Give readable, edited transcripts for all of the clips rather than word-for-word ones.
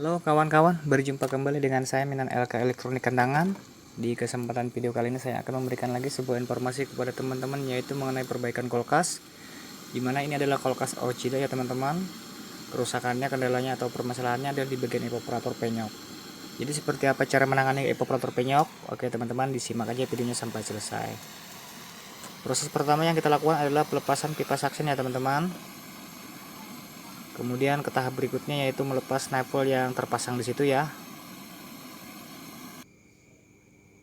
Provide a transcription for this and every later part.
Halo kawan-kawan, berjumpa kembali dengan saya Minan LK Elektronik Kendangan. Di kesempatan video kali ini saya akan memberikan lagi sebuah informasi kepada teman-teman, yaitu mengenai perbaikan kulkas. Dimana ini adalah kulkas Ochida ya teman-teman. Kerusakannya, kendalanya atau permasalahannya adalah di bagian evaporator penyok. Jadi seperti apa cara menangani evaporator penyok? Oke teman-teman, disimak aja videonya sampai selesai. Proses pertama yang kita lakukan adalah pelepasan pipa suction ya teman-teman. Kemudian ke tahap berikutnya yaitu melepas nipple yang terpasang di situ ya.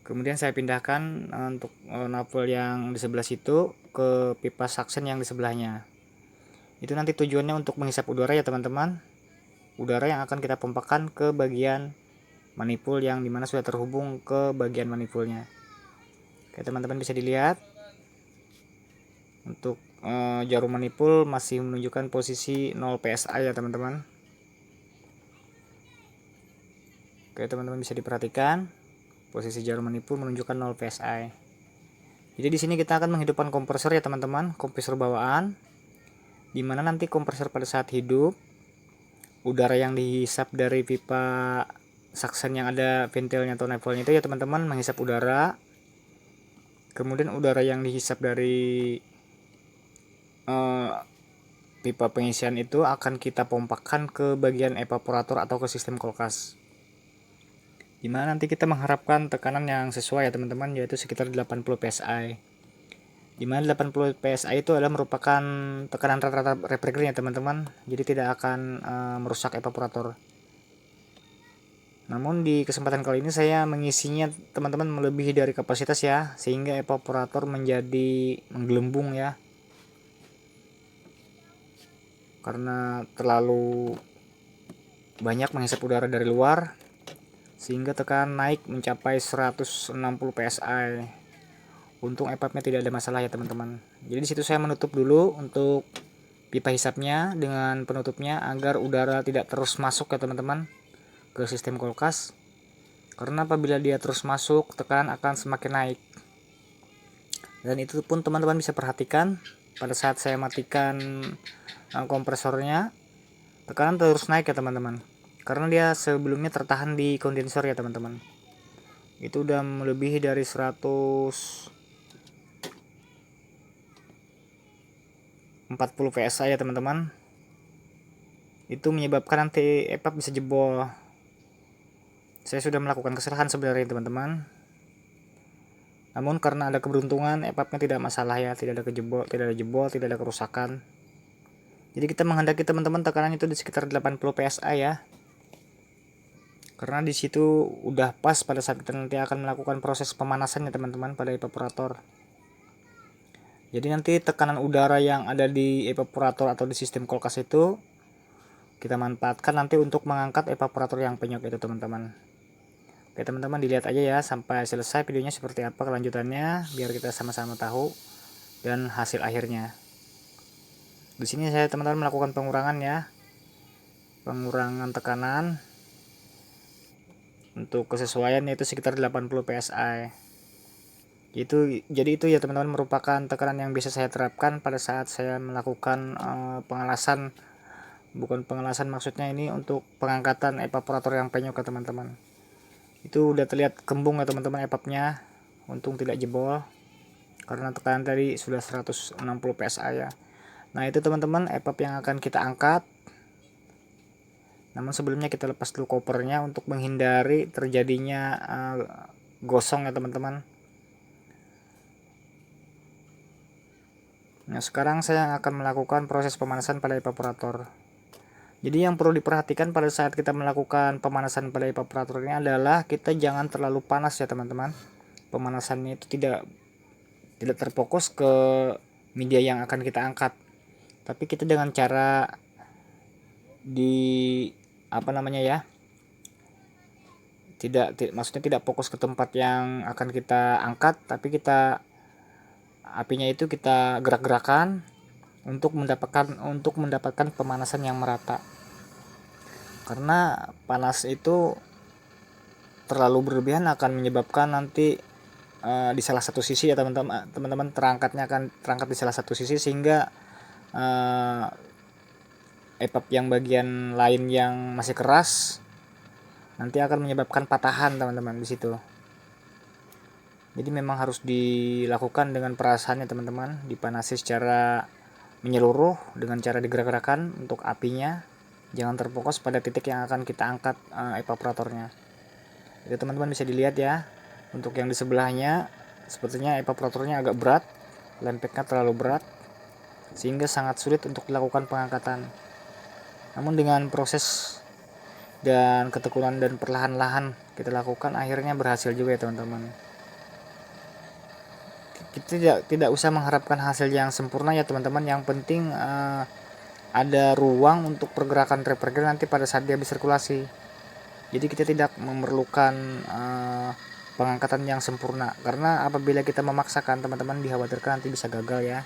Kemudian saya pindahkan untuk nipple yang di sebelah situ ke pipa suction yang di sebelahnya. Itu nanti tujuannya untuk menghisap udara ya teman-teman. Udara yang akan kita pompakan ke bagian manifold yang dimana sudah terhubung ke bagian manifoldnya. Oke teman-teman, bisa dilihat untuk jarum manifold masih menunjukkan posisi 0 PSI ya teman-teman. Oke teman-teman, bisa diperhatikan posisi jarum manifold menunjukkan 0 PSI. Jadi di sini kita akan menghidupkan kompresor ya teman-teman, kompresor bawaan, dimana nanti kompresor pada saat hidup, udara yang dihisap dari pipa suction yang ada ventilnya atau nipple-nya itu ya teman-teman, menghisap udara. Kemudian udara yang dihisap dari pipa pengisian itu akan kita pompakan ke bagian evaporator atau ke sistem kulkas, dimana nanti kita mengharapkan tekanan yang sesuai ya teman-teman, yaitu sekitar 80 PSI. Dimana 80 PSI itu adalah merupakan tekanan rata-rata refrigerator ya teman-teman, jadi tidak akan merusak evaporator. Namun di kesempatan kali ini saya mengisinya teman-teman melebihi dari kapasitas ya, sehingga evaporator menjadi menggelembung ya, karena terlalu banyak menghisap udara dari luar, sehingga tekanan naik mencapai 160 PSI. Untung EPAP-nya tidak ada masalah ya teman-teman. Jadi disitu saya menutup dulu untuk pipa hisapnya dengan penutupnya agar udara tidak terus masuk ya teman-teman ke sistem kulkas. Karena apabila dia terus masuk, tekanan akan semakin naik. Dan itu pun teman-teman bisa perhatikan pada saat saya matikan kompresornya, tekanan terus naik ya teman-teman. Karena dia sebelumnya tertahan di kondensor ya teman-teman. Itu udah melebihi dari 140 PSI ya teman-teman. Itu menyebabkan nanti EPAP bisa jebol. Saya sudah melakukan kesalahan sebenarnya teman-teman. Namun karena ada keberuntungan, EPAP-nya tidak masalah ya, tidak ada jebol, tidak ada kerusakan. Jadi kita menghendaki teman-teman tekanan itu di sekitar 80 PSI ya. Karena di situ udah pas pada saat kita nanti akan melakukan proses pemanasan ya teman-teman pada evaporator. Jadi nanti tekanan udara yang ada di evaporator atau di sistem kulkas itu kita manfaatkan nanti untuk mengangkat evaporator yang penyok itu teman-teman. Oke teman-teman, dilihat aja ya sampai selesai videonya seperti apa kelanjutannya, biar kita sama-sama tahu dan hasil akhirnya. Di sini saya teman-teman melakukan pengurangan ya, pengurangan tekanan untuk kesesuaian yaitu sekitar 80 PSI. Jadi itu ya teman-teman merupakan tekanan yang bisa saya terapkan pada saat saya melakukan pengelasan, bukan pengelasan maksudnya ini untuk pengangkatan evaporator yang penyok ke teman-teman. Itu udah terlihat kembung ya teman-teman EPAP-nya, untung tidak jebol karena tekanan tadi sudah 160 PSI ya. Nah itu teman-teman EPAP yang akan kita angkat. Namun sebelumnya kita lepas dulu kopernya untuk menghindari terjadinya gosong ya teman-teman. Nah sekarang saya akan melakukan proses pemanasan pada evaporator. Jadi yang perlu diperhatikan pada saat kita melakukan pemanasan pada evaporator ini adalah kita jangan terlalu panas ya teman-teman. Pemanasannya itu tidak terfokus ke media yang akan kita angkat, tapi kita dengan cara maksudnya tidak fokus ke tempat yang akan kita angkat, tapi kita apinya itu kita gerak-gerakan untuk mendapatkan pemanasan yang merata. Karena panas itu terlalu berlebihan akan menyebabkan nanti di salah satu sisi ya teman-teman terangkat di salah satu sisi, sehingga EPAP yang bagian lain yang masih keras nanti akan menyebabkan patahan teman-teman di situ. Jadi memang harus dilakukan dengan perasaannya teman-teman, dipanasi secara menyeluruh dengan cara digerak-gerakan untuk apinya. Jangan terfokus pada titik yang akan kita angkat evaporatornya. Jadi teman-teman bisa dilihat ya, untuk yang di sebelahnya sepertinya evaporatornya agak berat, lempeknya terlalu berat sehingga sangat sulit untuk dilakukan pengangkatan. Namun dengan proses dan ketekunan dan perlahan-lahan kita lakukan, akhirnya berhasil juga ya teman-teman. Kita tidak usah mengharapkan hasil yang sempurna ya teman-teman. Yang penting ada ruang untuk pergerakan repergen nanti pada saat dia bersirkulasi. Jadi kita tidak memerlukan pengangkatan yang sempurna, karena apabila kita memaksakan teman-teman dikhawatirkan nanti bisa gagal ya.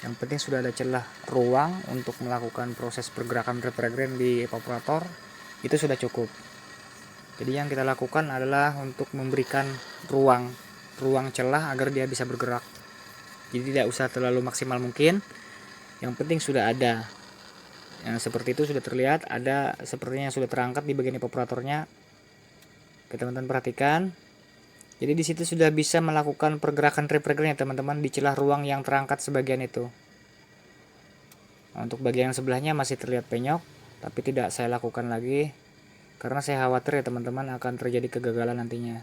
Yang penting sudah ada celah ruang untuk melakukan proses pergerakan repergen di evaporator, itu sudah cukup. Jadi yang kita lakukan adalah untuk memberikan ruang celah agar dia bisa bergerak. Jadi tidak usah terlalu maksimal mungkin, yang penting sudah ada. Yang seperti itu sudah terlihat, ada sepertinya sudah terangkat di bagian evaporatornya. Oke teman-teman perhatikan. Jadi di situ sudah bisa melakukan pergerakan repergen ya teman-teman, di celah ruang yang terangkat sebagian itu. Nah, untuk bagian yang sebelahnya masih terlihat penyok, tapi tidak saya lakukan lagi karena saya khawatir ya teman-teman akan terjadi kegagalan nantinya.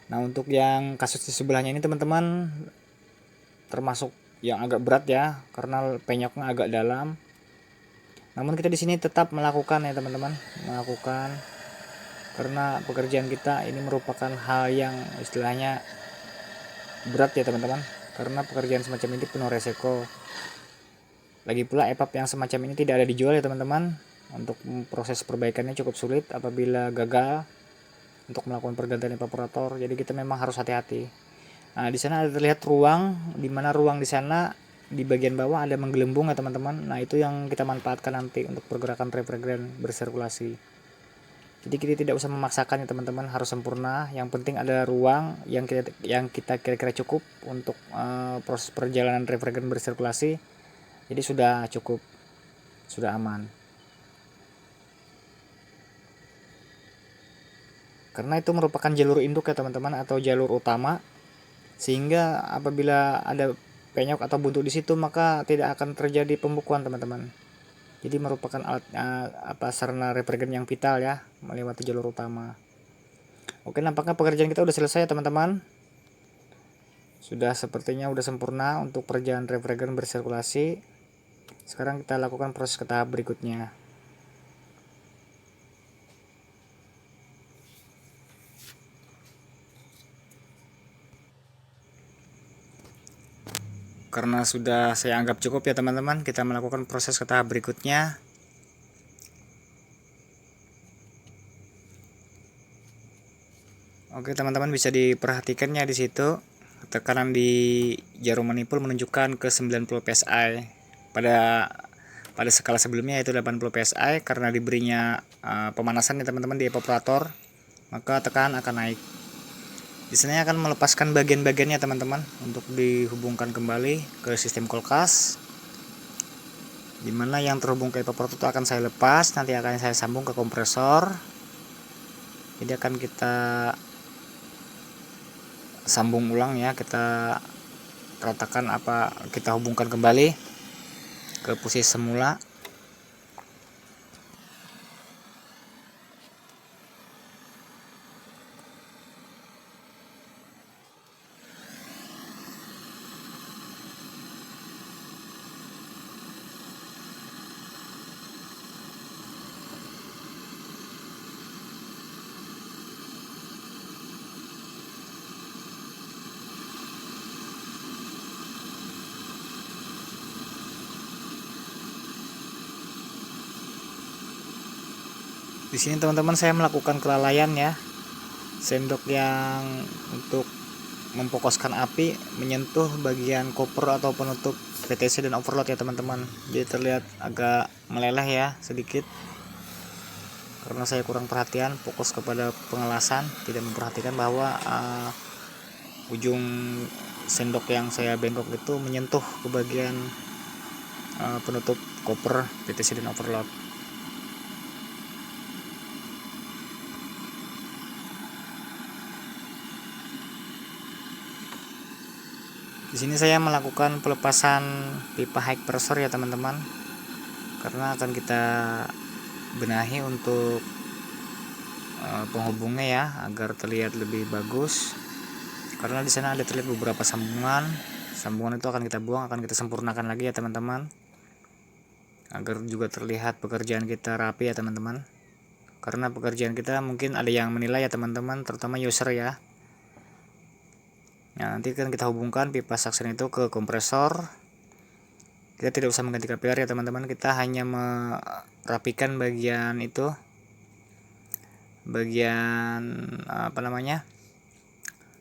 Nah untuk yang kasus di sebelahnya ini teman-teman termasuk yang agak berat ya, karena penyoknya agak dalam. Namun kita di sini tetap melakukan ya teman-teman, melakukan karena pekerjaan kita ini merupakan hal yang istilahnya berat ya teman-teman, karena pekerjaan semacam ini penuh resiko. Lagi pula EPAP yang semacam ini tidak ada dijual ya teman-teman. Untuk proses perbaikannya cukup sulit apabila gagal untuk melakukan pergantian evaporator. Jadi kita memang harus hati-hati. Nah, di sana ada terlihat ruang, di mana ruang di sana di bagian bawah ada menggelembung ya teman-teman. Nah, itu yang kita manfaatkan nanti untuk pergerakan repergen bersirkulasi. Jadi kita tidak usah memaksakan ya teman-teman, harus sempurna. Yang penting ada ruang yang kita kira-kira cukup untuk proses perjalanan repergen bersirkulasi. Jadi sudah cukup, sudah aman. Karena itu merupakan jalur induk ya teman-teman, atau jalur utama, sehingga apabila ada penyok atau buntu di situ maka tidak akan terjadi pembukuan teman-teman. Jadi merupakan sarana repergen yang vital ya, melewati jalur utama. Oke, nampaknya pekerjaan kita udah selesai ya teman-teman. Sudah sepertinya udah sempurna untuk perjalanan repergen bersirkulasi. Sekarang kita lakukan proses ke tahap berikutnya. Karena sudah saya anggap cukup ya teman-teman, kita melakukan proses ke tahap berikutnya. Oke teman-teman, bisa diperhatikannya di situ tekanan di jarum manipul menunjukkan ke 90 psi. Pada skala sebelumnya yaitu 80 psi, karena diberinya pemanasan ya teman-teman di evaporator, maka tekanan akan naik. Di sini akan melepaskan bagian-bagiannya teman-teman untuk dihubungkan kembali ke sistem kulkas. Dimana yang terhubung ke evaporator itu akan saya lepas, nanti akan saya sambung ke kompresor. Jadi akan kita sambung ulang ya, kita ratakan kita hubungkan kembali ke posisi semula. Di sini teman-teman saya melakukan kelalaian ya. Sendok yang untuk memfokuskan api menyentuh bagian koper atau penutup PTC dan overload ya teman-teman. Jadi terlihat agak meleleh ya sedikit. Karena saya kurang perhatian, fokus kepada pengelasan, tidak memperhatikan bahwa ujung sendok yang saya bengkok itu menyentuh ke bagian penutup koper PTC dan overload. Di sini saya melakukan pelepasan pipa high pressure ya teman-teman, karena akan kita benahi untuk penghubungnya ya, agar terlihat lebih bagus. Karena di sana ada terlihat beberapa sambungan itu akan kita buang, akan kita sempurnakan lagi ya teman-teman, agar juga terlihat pekerjaan kita rapi ya teman-teman. Karena pekerjaan kita mungkin ada yang menilai ya teman-teman, terutama user ya. Nah, nanti kan kita hubungkan pipa suction itu ke kompresor. Kita tidak usah mengganti kapiler ya teman-teman, kita hanya merapikan bagian itu, bagian apa namanya,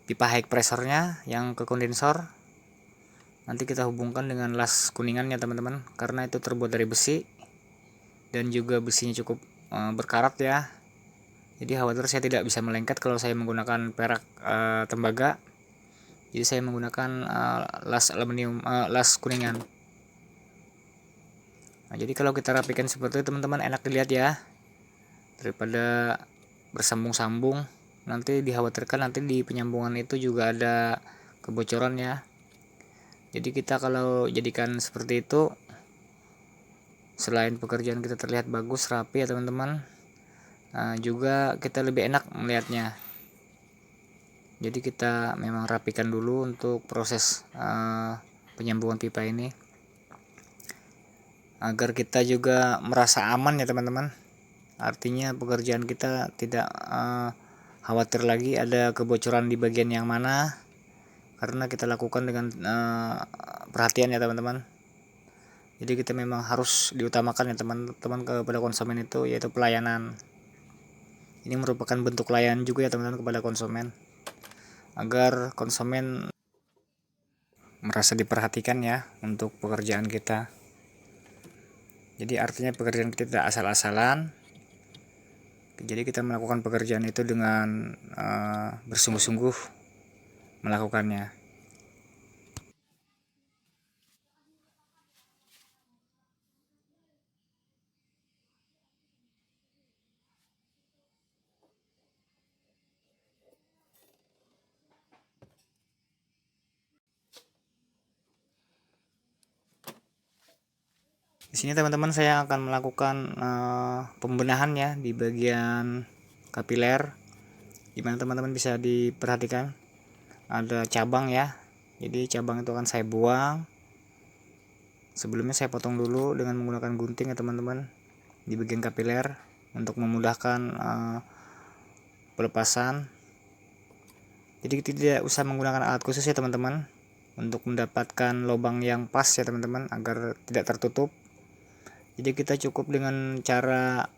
pipa high pressurnya yang ke kondensor. Nanti kita hubungkan dengan las kuningan ya teman-teman, karena itu terbuat dari besi dan juga besinya cukup berkarat ya. Jadi khawatir saya tidak bisa melengket kalau saya menggunakan perak tembaga. Jadi saya menggunakan las aluminium, las kuningan. Nah, jadi kalau kita rapikan seperti itu teman-teman, enak dilihat ya, daripada bersambung-sambung. Nanti dikhawatirkan nanti di penyambungan itu juga ada kebocoran ya. Jadi kita kalau jadikan seperti itu, selain pekerjaan kita terlihat bagus rapi ya teman-teman, juga kita lebih enak melihatnya. Jadi kita memang rapikan dulu untuk proses penyambungan pipa ini, agar kita juga merasa aman ya teman-teman. Artinya pekerjaan kita tidak khawatir lagi ada kebocoran di bagian yang mana, karena kita lakukan dengan perhatian ya teman-teman. Jadi kita memang harus diutamakan ya teman-teman kepada konsumen itu, yaitu pelayanan. Ini merupakan bentuk layanan juga ya teman-teman kepada konsumen, agar konsumen merasa diperhatikan ya untuk pekerjaan kita. Jadi artinya pekerjaan kita tidak asal-asalan. Jadi kita melakukan pekerjaan itu dengan bersungguh-sungguh melakukannya. Di sini teman-teman saya akan melakukan pembenahan ya di bagian kapiler, dimana teman-teman bisa diperhatikan ada cabang ya. Jadi cabang itu akan saya buang. Sebelumnya saya potong dulu dengan menggunakan gunting ya teman-teman di bagian kapiler untuk memudahkan pelepasan. Jadi tidak usah menggunakan alat khusus ya teman-teman untuk mendapatkan lubang yang pas ya teman-teman, agar tidak tertutup. Jadi kita cukup dengan cara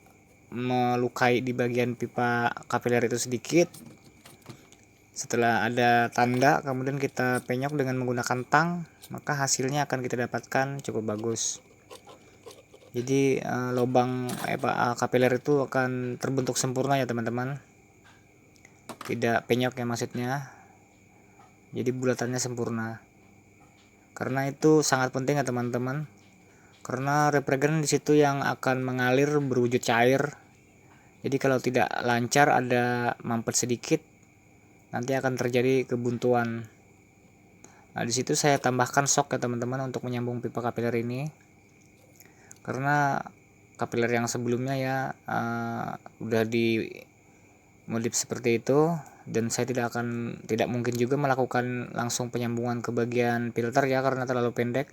melukai di bagian pipa kapiler itu sedikit. Setelah ada tanda, kemudian kita penyok dengan menggunakan tang, maka hasilnya akan kita dapatkan cukup bagus. Jadi lubang kapiler itu akan terbentuk sempurna ya teman-teman, tidak penyok ya maksudnya. Jadi bulatannya sempurna. Karena itu sangat penting ya teman-teman, karena refrigeran di situ yang akan mengalir berwujud cair. Jadi kalau tidak lancar, ada mampet sedikit, nanti akan terjadi kebuntuan. Nah, di situ saya tambahkan sok ya teman-teman untuk menyambung pipa kapiler ini. Karena kapiler yang sebelumnya ya udah di modif seperti itu, dan saya tidak mungkin juga melakukan langsung penyambungan ke bagian filter ya, karena terlalu pendek.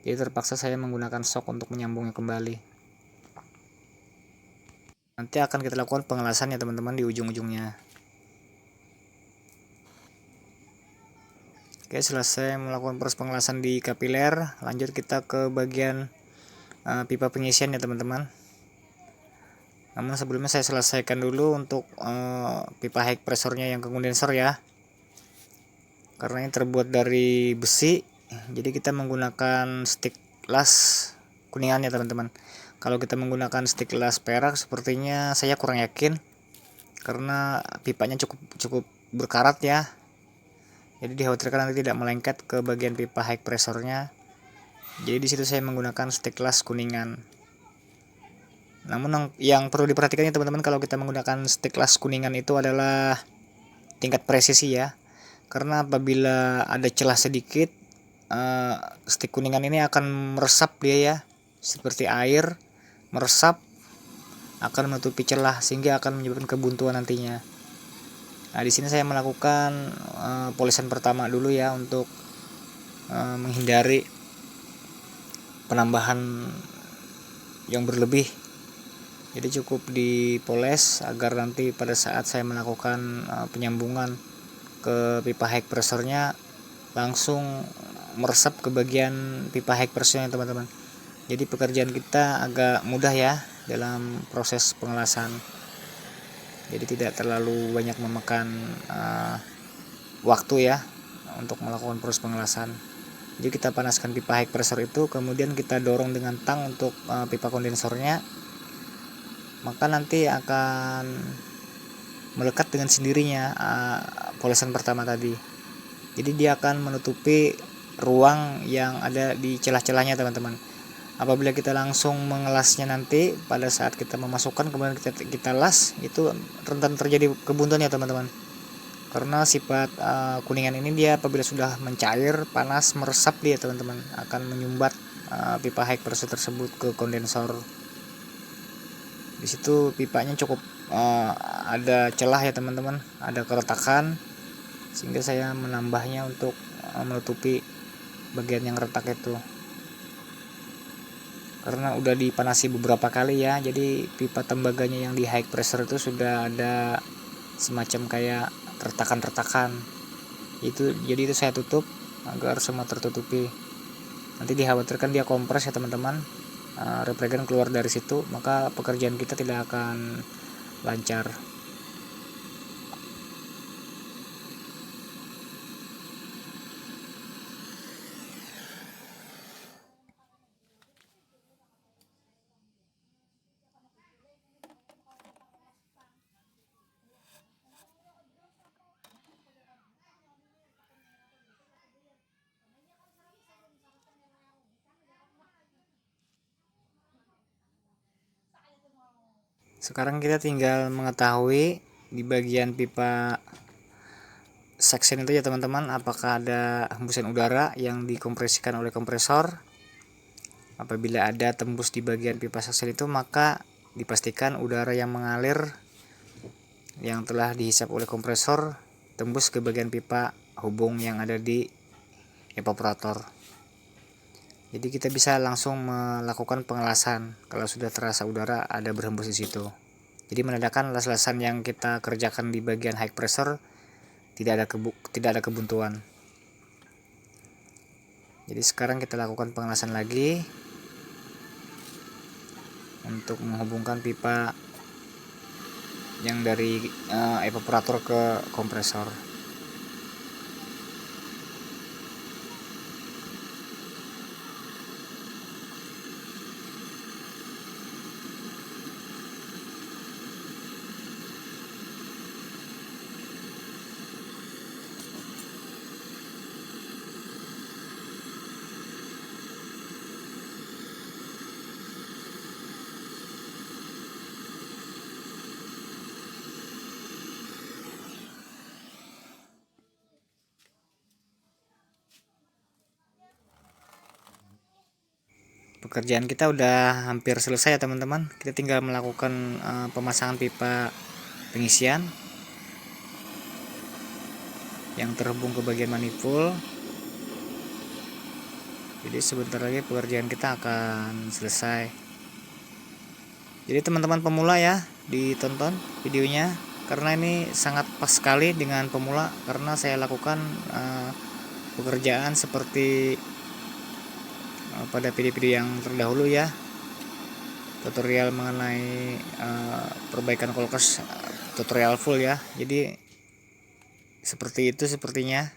Jadi terpaksa saya menggunakan sok untuk menyambungnya kembali. Nanti akan kita lakukan pengelasan ya teman-teman di ujung-ujungnya. Oke, selesai melakukan proses pengelasan di kapiler, lanjut kita ke bagian pipa pengisian ya teman-teman. Namun sebelumnya saya selesaikan dulu untuk pipa high pressurnya yang ke kondensor ya, karena ini terbuat dari besi. Jadi kita menggunakan stick las kuningan ya teman-teman. Kalau kita menggunakan stick las perak, sepertinya saya kurang yakin, karena pipanya cukup berkarat ya. Jadi dikhawatirkan nanti tidak melengket ke bagian pipa high pressurnya. Jadi di situ saya menggunakan stick las kuningan. Namun yang perlu diperhatikan ya teman-teman, kalau kita menggunakan stick las kuningan itu adalah tingkat presisi ya. Karena apabila ada celah sedikit, stik kuningan ini akan meresap dia ya, seperti air meresap, akan menutupi celah sehingga akan menyebabkan kebuntuan nantinya. Nah, di sini saya melakukan polesan pertama dulu ya untuk menghindari penambahan yang berlebih. Jadi cukup dipoles agar nanti pada saat saya melakukan penyambungan ke pipa high pressure-nya langsung meresap ke bagian pipa high pressure-nya teman-teman. Jadi pekerjaan kita agak mudah ya dalam proses pengelasan. Jadi tidak terlalu banyak memakan waktu ya untuk melakukan proses pengelasan. Jadi kita panaskan pipa high pressure itu, kemudian kita dorong dengan tang untuk pipa kondensornya, maka nanti akan melekat dengan sendirinya polesan pertama tadi. Jadi dia akan menutupi ruang yang ada di celah-celahnya teman-teman. Apabila kita langsung mengelasnya nanti pada saat kita memasukkan kemudian kita las, itu rentan terjadi kebuntuan ya teman-teman. Karena sifat kuningan ini dia apabila sudah mencair, panas, meresap dia teman-teman, akan menyumbat pipa high pressure tersebut ke kondensor. Di situ pipanya cukup ada celah ya teman-teman, ada keretakan, sehingga saya menambahnya untuk menutupi bagian yang retak itu. Karena udah dipanasi beberapa kali ya, jadi pipa tembaganya yang di high pressure itu sudah ada semacam kayak retakan-retakan. Jadi itu saya tutup agar semua tertutupi. Nanti dikhawatirkan dia kompres ya teman-teman, refrigeran keluar dari situ, maka pekerjaan kita tidak akan lancar. Sekarang kita tinggal mengetahui di bagian pipa section itu ya teman-teman, apakah ada hembusan udara yang dikompresikan oleh kompresor. Apabila ada tembus di bagian pipa section itu, maka dipastikan udara yang mengalir yang telah dihisap oleh kompresor tembus ke bagian pipa hubung yang ada di evaporator. Jadi kita bisa langsung melakukan pengelasan kalau sudah terasa udara ada berhembus di situ. Jadi menandakan las-lasan yang kita kerjakan di bagian high pressure tidak ada kebuntuan. Jadi sekarang kita lakukan pengelasan lagi untuk menghubungkan pipa yang dari evaporator ke kompresor. Pekerjaan kita udah hampir selesai ya teman-teman. Kita tinggal melakukan pemasangan pipa pengisian yang terhubung ke bagian manifold. Jadi sebentar lagi pekerjaan kita akan selesai. Jadi teman-teman pemula ya, ditonton videonya karena ini sangat pas sekali dengan pemula, karena saya lakukan pekerjaan seperti pada video-video yang terdahulu ya, tutorial mengenai perbaikan kulkas, tutorial full ya. Jadi seperti itu sepertinya.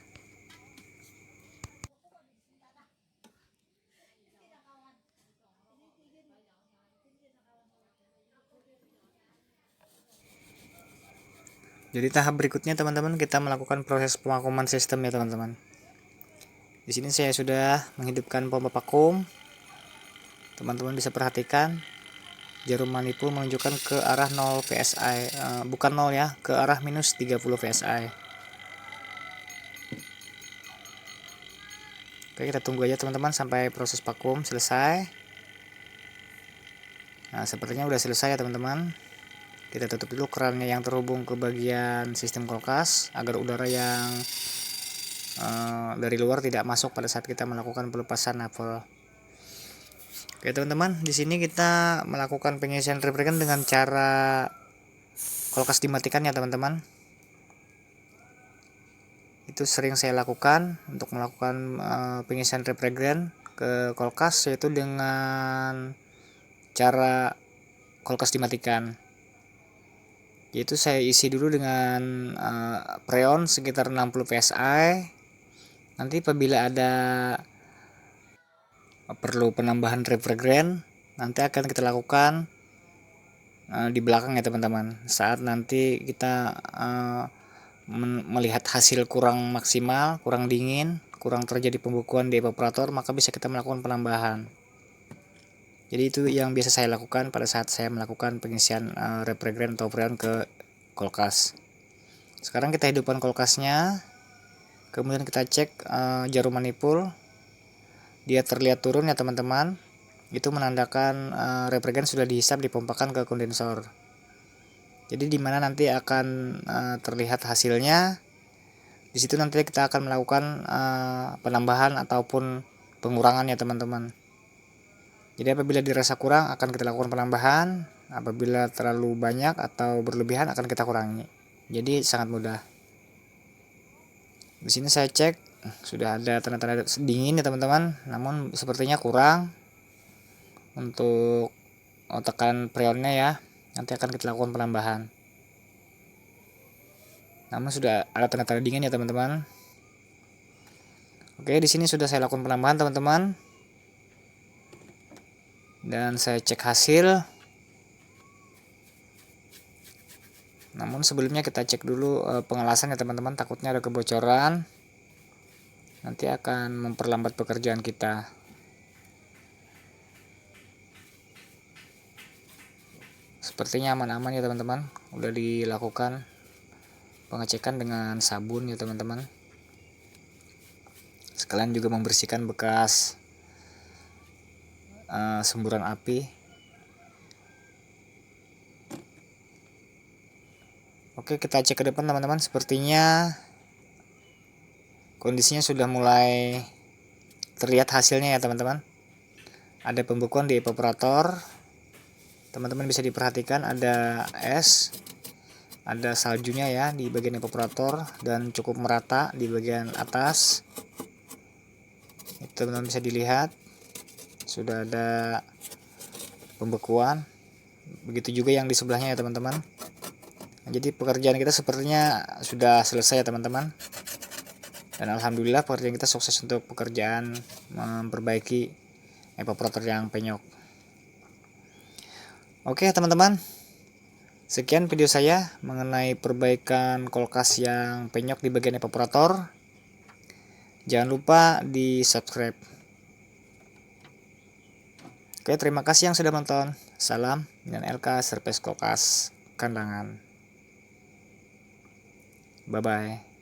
Jadi tahap berikutnya teman-teman, kita melakukan proses pemakuman sistem ya teman-teman. Di sini saya sudah menghidupkan pompa vakum. Teman-teman bisa perhatikan jarum manifold menunjukkan ke arah 0 psi, bukan 0 ya, ke arah minus 30 psi. Oke, kita tunggu aja teman-teman sampai proses vakum selesai. Nah, sepertinya udah selesai ya teman-teman. Kita tutup dulu kerannya yang terhubung ke bagian sistem kulkas agar udara yang dari luar tidak masuk pada saat kita melakukan pelepasan navel. Oke teman-teman, di sini kita melakukan pengisian refrigeran dengan cara kulkas dimatikan ya teman-teman. Itu sering saya lakukan untuk melakukan pengisian refrigeran ke kulkas, yaitu dengan cara kulkas dimatikan. Yaitu saya isi dulu dengan freon sekitar 60 psi. Nanti apabila ada perlu penambahan refrigeran, nanti akan kita lakukan di belakang ya teman-teman. Saat nanti kita melihat hasil kurang maksimal, kurang dingin, kurang terjadi pembekuan di evaporator, maka bisa kita melakukan penambahan. Jadi itu yang biasa saya lakukan pada saat saya melakukan pengisian refrigeran atau freon ke kulkas. Sekarang kita hidupkan kulkasnya, kemudian kita cek jarum manipul, dia terlihat turun ya teman-teman. Itu menandakan refrigeran sudah dihisap, dipompakan ke kondensor. Jadi di mana nanti akan terlihat hasilnya. Di situ nanti kita akan melakukan penambahan ataupun pengurangan ya teman-teman. Jadi apabila dirasa kurang akan kita lakukan penambahan, apabila terlalu banyak atau berlebihan akan kita kurangi. Jadi sangat mudah. Di sini saya cek sudah ada tanda-tanda dingin ya teman-teman, namun sepertinya kurang untuk tekan freonnya ya. Nanti akan kita lakukan penambahan. Namun sudah ada tanda-tanda dingin ya teman-teman. Oke, di sini sudah saya lakukan penambahan teman-teman. Dan saya cek hasil. Namun sebelumnya kita cek dulu pengelasan ya teman-teman, takutnya ada kebocoran. Nanti akan memperlambat pekerjaan kita. Sepertinya aman-aman ya teman-teman. Udah dilakukan pengecekan dengan sabun ya teman-teman. Sekalian juga membersihkan bekas semburan api. Oke, kita cek ke depan teman-teman. Sepertinya kondisinya sudah mulai terlihat hasilnya ya teman-teman. Ada pembekuan di evaporator. Teman-teman bisa diperhatikan ada es, ada saljunya ya di bagian evaporator dan cukup merata di bagian atas. Itu teman-teman bisa dilihat sudah ada pembekuan. Begitu juga yang di sebelahnya ya teman-teman. Nah, jadi pekerjaan kita sepertinya sudah selesai ya teman-teman. Dan alhamdulillah pekerjaan kita sukses untuk pekerjaan memperbaiki evaporator yang penyok. Oke teman-teman, sekian video saya mengenai perbaikan kulkas yang penyok di bagian evaporator. Jangan lupa di subscribe. Oke, terima kasih yang sudah menonton. Salam dan LK Service Kulkas Kandangan. Bye bye.